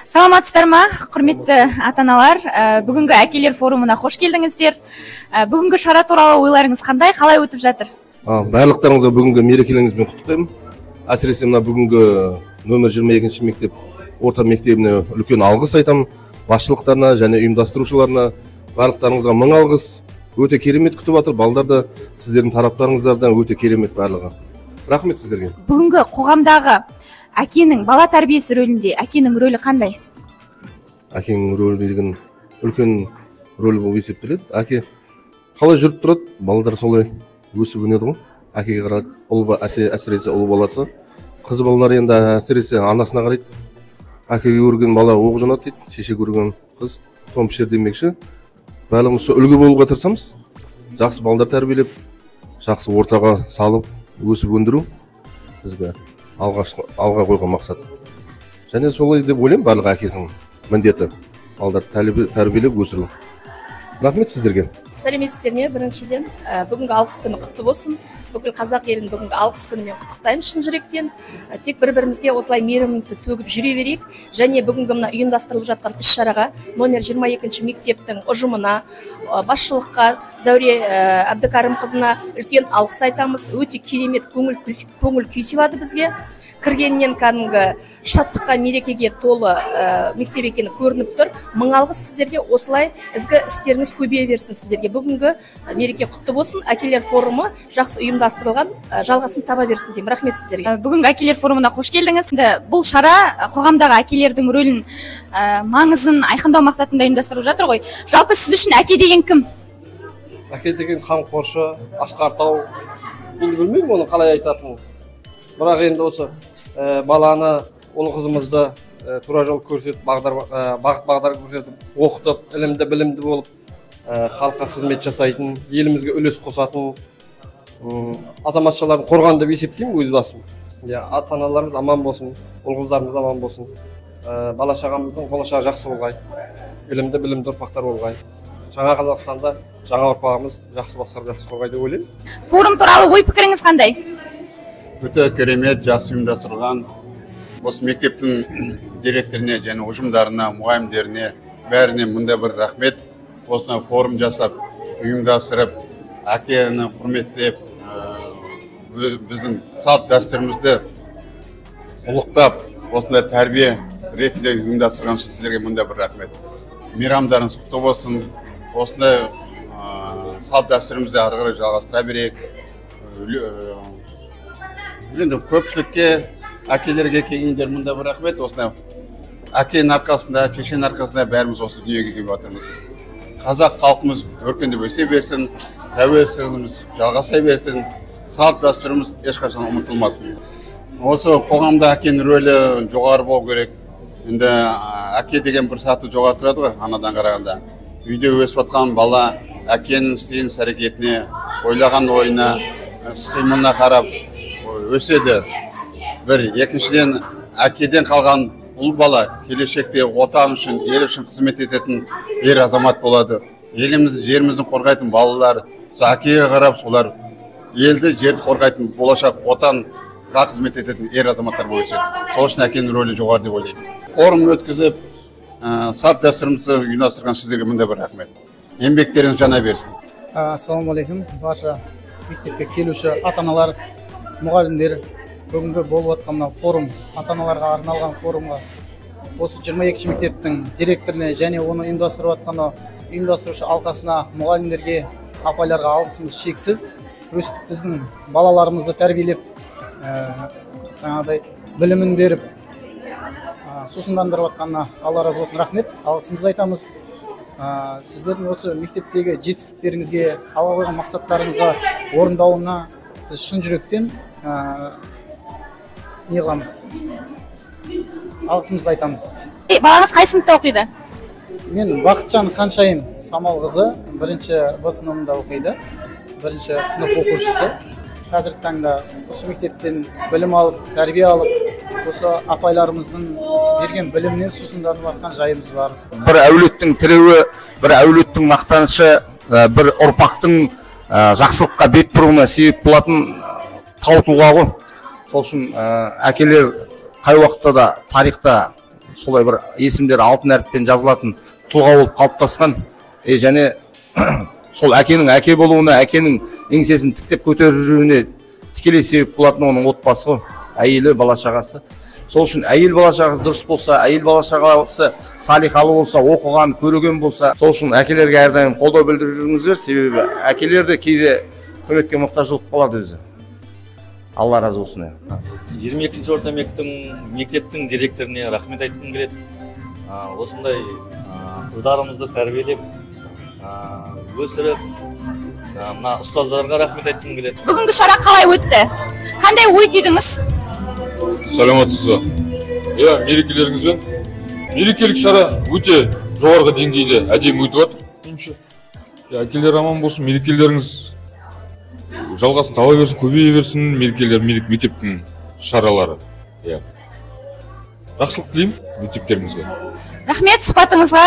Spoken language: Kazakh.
Саламатсыздар ма, құрметті ата-аналар? Бүгінгі әкелер форумына қош келдіңіздер. Бүгінгі шара туралы ойларыңыз қандай, қалай өтіп жатыр? Барлықтарыңызға бүгінгі мерекелеріңізбен құттықтаймын. Әсіресе мына бүгінгі нөмір 22-ші мектеп орта мектебіне үлкен алғыс айтамын. Басшылықтарына және ұйымдастырушыларына барлықтарыңызға мың алғыс. Өте керемет күтіп жатыр. Балдар да сіздердің тараптарыңыздардан өте керемет барлығы. Рахмет сіздерге. Бүгінгі қоғамдағы әкенің бала тәрбиесі рөлінде әкенің рөлі қандай? Әкенің рөлі деген үлкен рөлі болып есептеледі. Әке қалай жүріп тұрады, балалар солай өсіп өнеді ғой. Әкеге қарайды, әсіресе ұл баласы. Қыз балалар енді әсіресе анасына қарайды. Әкеге көрген бала оқ жонады дейді, шеше көрген қыз том пішер демекші. Бәріміз үлгі болуға тырысамыз. Жақсы балалар тәрбиелеп, жақсы ортаға салып, өсіп өндіру бізге алға қойған мақсат. Және солай деп ойлаймын, барлық әкесінің міндеті балаларды тәрбиелеп өсіру. Рахмет сіздерге. Сәлеметсіздер ме? Біріншіден бүгінгі алғыс күні құтты болсын. Бүкіл қазақ елін бүгінгі алғыс күнімен құттықтаймын шын жүректен. Тек бір-бірімізге осылай мейірімімізді төгіп жүре берейік. Және бүгінгі мына ұйымдастырылып жатқан іс-шараға номер 22-ші мектептің ұжымына, басшылыққа, Зәуре Әбдікәрімқызына үлкен алғыс айтамыз. Өте керемет көңіл күй сыйлады бізге. Кіргеннен кәдімгі шаттыққа, мерекеге толы мектеп екені көрініп тұр. Мың алғыс сіздерге, осылай ізгі істеріңіз көбейе берсін сіздерге. Бүгінгі мереке құтты болсын. Әкелер форумы жақсы ұйымдастырылған, жалғасын таба берсін деймін. Рахмет сіздерге. Бүгінгі әкелер форумына қош келдіңіз. Бұл шара қоғамдағы әкелердің рөлін, маңызын айқындау мақсатында ұйымдастырылып жатыр ғой. Жалпы сіз үшін әке деген кім? Әке деген қамқоршы, асқартау. Енді білмеймін оны қалай айтатынын. Бірақ енді осы баланы, ұл қызымызды тура жол көрсетіп, бағыт-бағдар көрсетіп, оқытып, білімді болып, халыққа қызмет жасайтын, елімізге үлес қосатын азаматшалардың қорған деп есептеймін өз басым. Ата-аналарымыз аман болсын, ұл қыздарымыз аман болсын, бала-шағамыздың болашағы жақсы болғай, білімді ұрпақтар болғай. Жаңа Қазақстанда жаңа ұрпағымыз жақсы басқарып, жақсы қорғай деп ойлаймын. Форум туралы ой пікіріңіз қандай? Өте керемет, жақсы ұйымдастырылған. Осы мектептің директоріне және ұжымдарына, мұғалімдеріне, бәріне мұнда бір рахмет. Осына форум жасап, ұйымдастырып, әкені құрметтеп, біздің салт дәстүрімізді ұлықтап, осындай тәрбие ретінде ұйымдастырған үшін сіздерге мұнда бір рахмет. Мейрамдарыңыз құтты болсын. Осындай салт дәстүрімізді ары қарай жалғастыра берейік. Енді көпшілікке, әкелерге келгендер мұнда бір рахмет. Осындай әкенің арқасында, шешенің арқасында бәріміз осы дүниеге келіп жатырмыз. Қазақ халқымыз өркендеп өсе берсін, тәуелсіздігіміз жалғаса берсін, салт дәстүріміз ешқашан ұмытылмасын. Осы қоғамда әкенің рөлі жоғары болу керек. Енді әке деген бір саты жоғары тұрады ғой, анадан қарағанда. Үйде өсіп жатқан бала әкенің істеген әрекетіне, ойлаған ойына, іс-қимылына қарап өседі. Бір, екіншіден, әкеден қалған ұл бала келешекте отан үшін, ел үшін қызмет ететін ер азамат болады. Елімізді, жеріміздің қорғайтын балалар, әкеге қарап солар елді, жерді қорғайтын болашақ отанға қызмет ететін ер азаматтар болып өседі. Сол үшін әкенің рөлі жоғары деп ойлаймын. Форум өткізіп, салт дәстүрімізді ұйымдастырған сіздерге мұнда бір рахмет. Еңбектеріңіз жана берсін. Ассалаумағалейкум, барша мектепке келуші ата-аналар, мұғалімдер, бүгінгі болып жатқан форум, ата-аналарға арналған форумға осы 22-ші мектептің директоріне және оны ұйымдастырып жатқан ұйымдастырушы алқасына, мұғалімдерге, апайларға алғысымыз шексіз. Өстіп біздің балаларымызды тәрбиелеп, жаңағыдай білімін беріп, сусындандырып жатқанына Алла разы болсын, рахмет, алғысымызды айтамыз. Сіздердің осы мектептегі жетістіктеріңізге, алға қойған мақсаттарыңызға орындауына біз шын жүректен не қыламыз, алғысымызды айтамыз. Балаңыз қай сыныпта оқиды? Мен Бақытжан Ханшайым Самалқызы бірінші Б сыныбында оқиды, бірінші сынып оқушысы. Қазіргі таңда осы мектептен білім алып, тәрбие алып, осы апайларымыздың берген білімнен сусынданып жатқан жайымыз бар. Бір әулеттің тіреуі, бір әулеттің мақтанышы, бір ұрпақтың жақсылыққа бет бұруына себеп болатын тау тұлға ғой. Сол үшін әкелер қай уақытта да тарихта солай бір есімдері алтын әріппен жазылатын тұлға болып қалыптасқан. Және сол әкенің әке болуына, әкенің еңсесін тіктеп көтеріп жүруіне тікелей себеп болатын оның отбасы ғой, әйелі, бала шағасы. Сол үшін әйел бала шағасы дұрыс болса, әйел бала шағасы салиқалы болса, оқыған, көреген болса, сол үшін әкелерге әрдайым қолдау білдіріп жүріңіздер, себебі әкелер де кейде көмекке мұқтаждылық болады өзі. Алла разы болсын. 22-ші орта мектептің директоріне рахмет айтқым келеді. Осындай қыздарымызды тәрбиелеп, өсіріп, мына ұстаздарға рахмет айтқым келеді. Бүгінгі шара қалай өтті? Қандай ой түйдіңіз? Саламатсыз ба? Мерекелеріңізбен. Мерекелік шара өте жоғарғы деңгейде әдемі өтіп жатыр. Әкелер аман болсын, мерекелеріңіз жалғасын таба берсін, көбейе берсін, мерекелер, мектептің шаралары. Жақсылық тілеймін мектептеріңізге. Рахмет сұхбатыңызға.